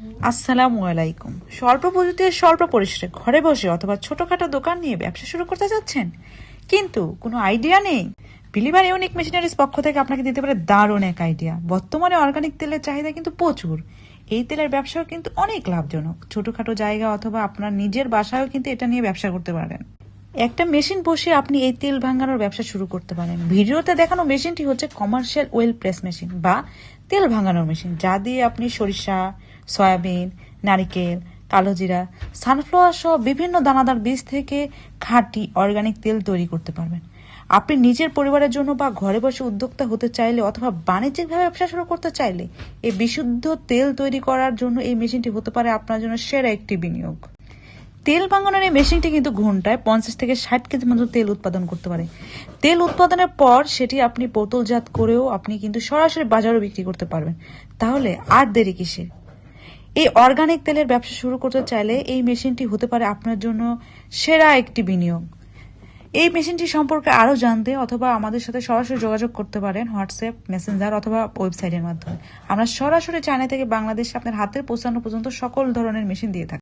আসসালামু আলাইকুম। স্বল্প পুঁজিতে স্বল্প পরিসরে ঘরে বসে অথবা ছোটখাটো দোকান নিয়ে ব্যবসা শুরু করতে যাচ্ছেন, কিন্তু কোনো আইডিয়া নেই? বিলিভার ইউনিক মেশিনারিজ পক্ষ থেকে আপনাকে দিতে পারে দারুণ এক আইডিয়া। বর্তমানে অর্গানিক তেলের চাহিদা কিন্তু প্রচুর। এই তেলের ব্যবসাও কিন্তু অনেক লাভজনক। ছোটখাটো জায়গা অথবা আপনার নিজের বাসায়ও কিন্তু এটা নিয়ে ব্যবসা করতে পারেন। একটা মেশিন বসে আপনি এই তেল ভাঙানোর ব্যবসা শুরু করতে পারেন। ভিডিওতে দেখানো মেশিনটি হচ্ছে কমার্শিয়াল ওয়েল প্রেস মেশিন বা তেল ভাঙানোর মেশিন, যা দিয়ে আপনি সরিষা, সয়াবিন, নারিকেল, কালোজিরা, সানফ্লাওয়ার সহ বিভিন্ন দানাদার বীজ থেকে খাঁটি অর্গানিক তেল তৈরি করতে পারবেন। আপনি নিজের পরিবারের জন্য বা ঘরে বসে উদ্যোক্তা হতে চাইলে অথবা বাণিজ্যিকভাবে ব্যবসা শুরু করতে চাইলে এই বিশুদ্ধ তেল তৈরি করার জন্য এই মেশিনটি হতে পারে আপনার জন্য সেরা একটি বিনিয়োগ। তেল ভাঙানোর এই মেশিনটি কিন্তু ঘন্টায় 50 থেকে 60 কেজি মতো তেল উৎপাদন করতে পারে। তেল উৎপাদনের পর সেটি আপনি বোতলজাত করেও আপনি কিন্তু সরাসরি বাজারে বিক্রি করতে পারবেন। তাহলে আর দেরি কিসের? এই অর্গানিক তেলের ব্যবসা শুরু করতে চাইলে এই মেশিনটি হতে পারে আপনার জন্য সেরা একটি বিনিয়োগ। এই মেশিনটি সম্পর্কে আরো জানতে অথবা আমাদের সাথে সরাসরি যোগাযোগ করতে পারেন হোয়াটসঅ্যাপ, মেসেঞ্জার অথবা ওয়েবসাইটের মাধ্যমে। আমরা সরাসরি চায়না থেকে বাংলাদেশে আপনার হাতের পৌঁছানো পর্যন্ত সকল ধরনের মেশিন দিয়ে থাকি।